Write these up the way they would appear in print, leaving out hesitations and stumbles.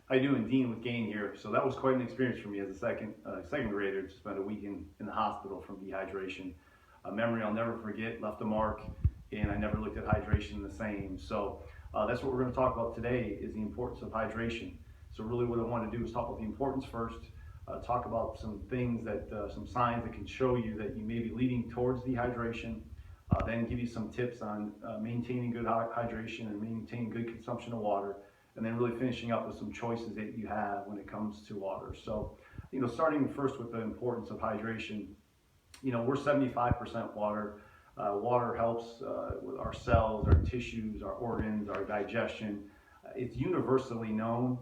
How you doing, Dean with Gain here? So that was quite an experience for me as a second grader to spend a week in the hospital from dehydration. A memory I'll never forget, left a mark, and I never looked at hydration the same. So that's what we're going to talk about today is the importance of hydration. So really what I want to do is talk about the importance first, talk about some things that, some signs that can show you that you may be leading towards dehydration, then give you some tips on maintaining good hydration and maintaining good consumption of water, and then really finishing up with some choices that you have when it comes to water. So, starting first with the importance of hydration, we're 75% water. Water helps with our cells, our tissues, our organs, our digestion. It's universally known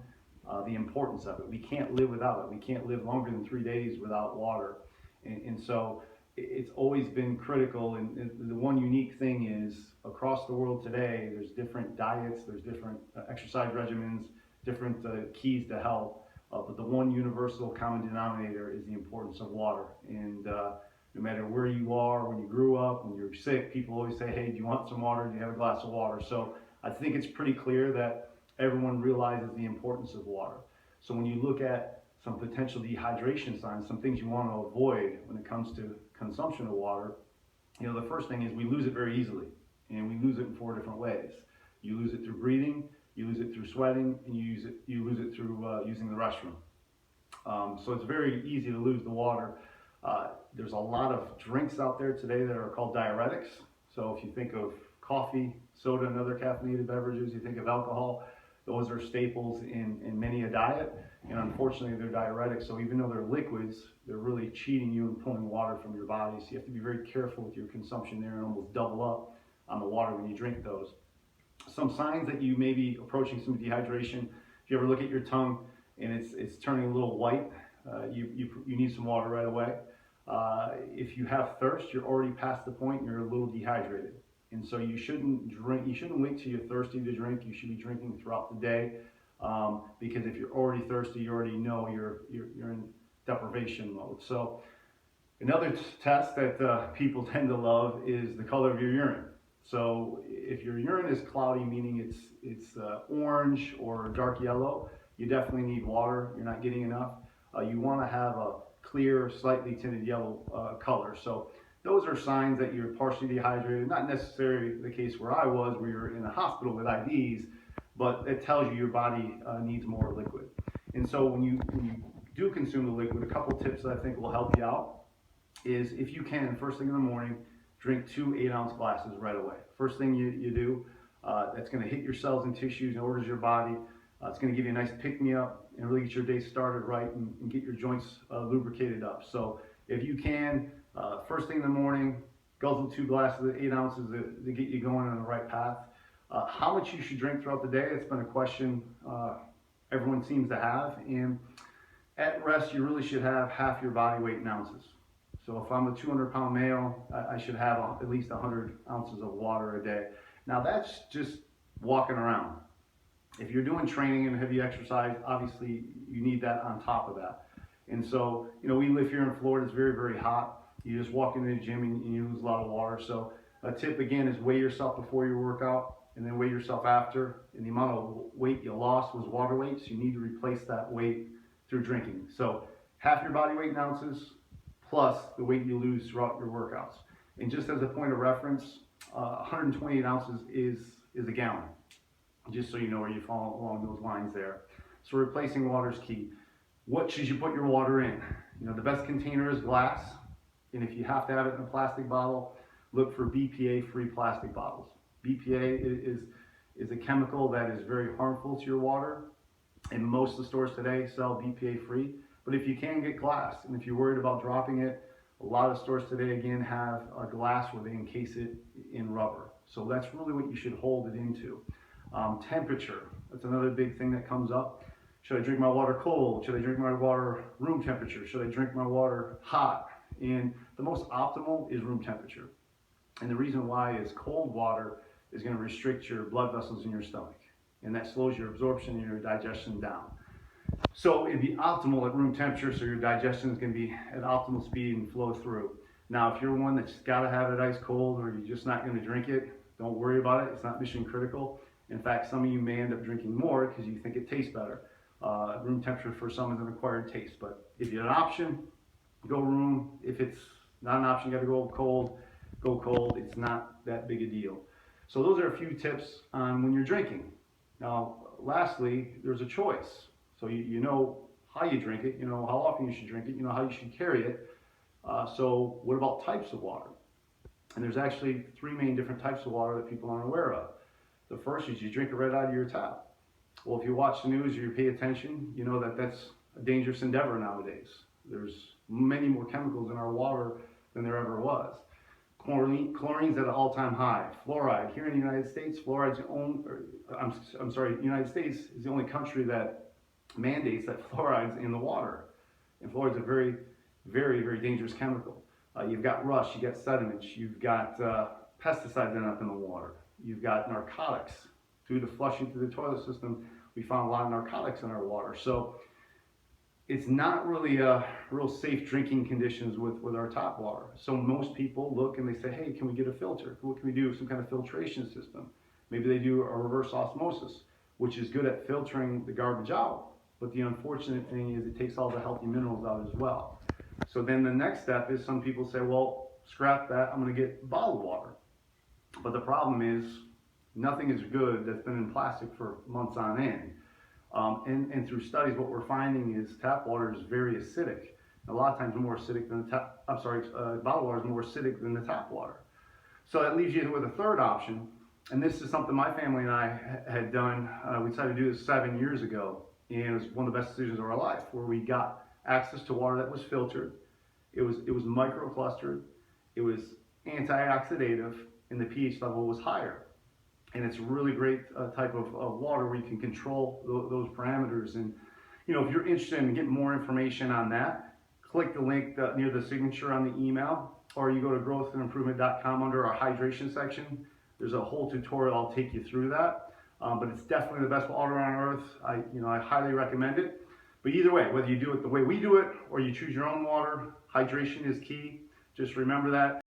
the importance of it. We can't live without it. We can't live longer than 3 days without water. And so it's always been critical. And the one unique thing is across the world today, there's different diets, there's different exercise regimens, different keys to health. But the one universal common denominator is the importance of water. And no matter where you are, when you grew up, when you're sick, people always say, hey, do you want some water? Do you have a glass of water? So I think it's pretty clear that everyone realizes the importance of water. So when you look at some potential dehydration signs, some things you want to avoid when it comes to consumption of water, the first thing is we lose it very easily, and we lose it in 4 different ways. You lose it through breathing, you lose it through sweating, and you lose it through using the restroom. So it's very easy to lose the water. There's a lot of drinks out there today that are called diuretics. So if you think of coffee, soda, and other caffeinated beverages, you think of alcohol, those are staples in many a diet. And unfortunately, they're diuretics. So even though they're liquids, they're really cheating you and pulling water from your body. So you have to be very careful with your consumption there and almost double up on the water when you drink those. Some signs that you may be approaching some dehydration, if you ever look at your tongue and it's turning a little white, you need some water right away. If you have thirst, you're already past the point, you're a little dehydrated. And so you shouldn't wait till you're thirsty to drink. You should be drinking throughout the day, because if you're already thirsty, you already know you're in deprivation mode. So another test that people tend to love is the color of your urine. So if your urine is cloudy, meaning it's orange or dark yellow, you definitely need water. You're not getting enough. You want to have a clear, slightly tinted yellow color. So those are signs that you're partially dehydrated. Not necessarily the case where I was, where you're in a hospital with IVs, but it tells you your body needs more liquid. And so when you do consume the liquid, a couple tips that I think will help you out is, if you can, first thing in the morning, drink 2 8-ounce glasses right away. First thing you do, that's going to hit your cells and tissues and organs of your body. It's going to give you a nice pick-me-up and really get your day started right and get your joints lubricated up. So if you can, first thing in the morning, guzzle 2 glasses of 8 ounces to get you going on the right path. How much you should drink throughout the day, it's been a question everyone seems to have. And at rest, you really should have half your body weight in ounces. So if I'm a 200-pound male, I should have at least 100 ounces of water a day. Now that's just walking around. If you're doing training and heavy exercise, obviously you need that on top of that. And so, we live here in Florida, it's very, very hot. You just walk into the gym and you lose a lot of water. So a tip again is weigh yourself before your workout and then weigh yourself after. And the amount of weight you lost was water weight, so you need to replace that weight through drinking. So half your body weight in ounces plus the weight you lose throughout your workouts. And just as a point of reference, 128 ounces is a gallon. Just so you know where you fall along those lines there. So replacing water is key. What should you put your water in? The best container is glass. And if you have to have it in a plastic bottle, look for BPA-free plastic bottles. BPA is a chemical that is very harmful to your water. And most of the stores today sell BPA-free. But if you can get glass, and if you're worried about dropping it, a lot of stores today, again, have a glass where they encase it in rubber. So that's really what you should hold it into. Temperature, that's another big thing that comes up. Should I drink my water cold? Should I drink my water room temperature? Should I drink my water hot? And the most optimal is room temperature. And the reason why is cold water is going to restrict your blood vessels in your stomach. And that slows your absorption and your digestion down. So it'd be optimal at room temperature, so your digestion is going to be at optimal speed and flow through. Now, if you're one that's got to have it ice cold or you're just not going to drink it, don't worry about it. It's not mission critical. In fact, some of you may end up drinking more because you think it tastes better. Room temperature for some is an acquired taste, but if you have an option, go room. If it's not an option, you got to go cold. Go cold. It's not that big a deal. So those are a few tips on when you're drinking. Now, lastly, there's a choice. So you know how you drink it, you know how often you should drink it, you know how you should carry it. So what about types of water? And there's actually three main different types of water that people aren't aware of. The first is you drink it right out of your tap. Well, if you watch the news or you pay attention, you know that that's a dangerous endeavor nowadays. There's many more chemicals in our water than there ever was. Chlorine's at an all-time high. Fluoride, here in the United States, fluoride's the only, the United States is the only country that mandates that fluoride's in the water. And fluoride's a very, very, very dangerous chemical. You've got rust, you've got sediments, you've got pesticides ending up in the water. You've got narcotics. Through the flushing through the toilet system, we found a lot of narcotics in our water. So it's not really real safe drinking conditions with our tap water. So most people look and they say, hey, can we get a filter? What can we do? Some kind of filtration system. Maybe they do a reverse osmosis, which is good at filtering the garbage out. But the unfortunate thing is it takes all the healthy minerals out as well. So then the next step is some people say, well, scrap that, I'm going to get bottled water. But the problem is nothing is good that's been in plastic for months on end. And through studies, what we're finding is tap water is very acidic. A lot of times more acidic than bottled water is more acidic than the tap water. So that leaves you with a third option. And this is something my family and I had done. We decided to do this 7 years ago. And it was one of the best decisions of our life, where we got access to water that was filtered. It was microclustered. It was antioxidative, and the pH level was higher. And it's a really great type of water where you can control those parameters. And you know, if you're interested in getting more information on that, click the link near the signature on the email, or you go to growthandimprovement.com under our hydration section. There's a whole tutorial. I'll take you through that. But it's definitely the best water on earth. I highly recommend it. But either way, whether you do it the way we do it or you choose your own water, hydration is key. Just remember that.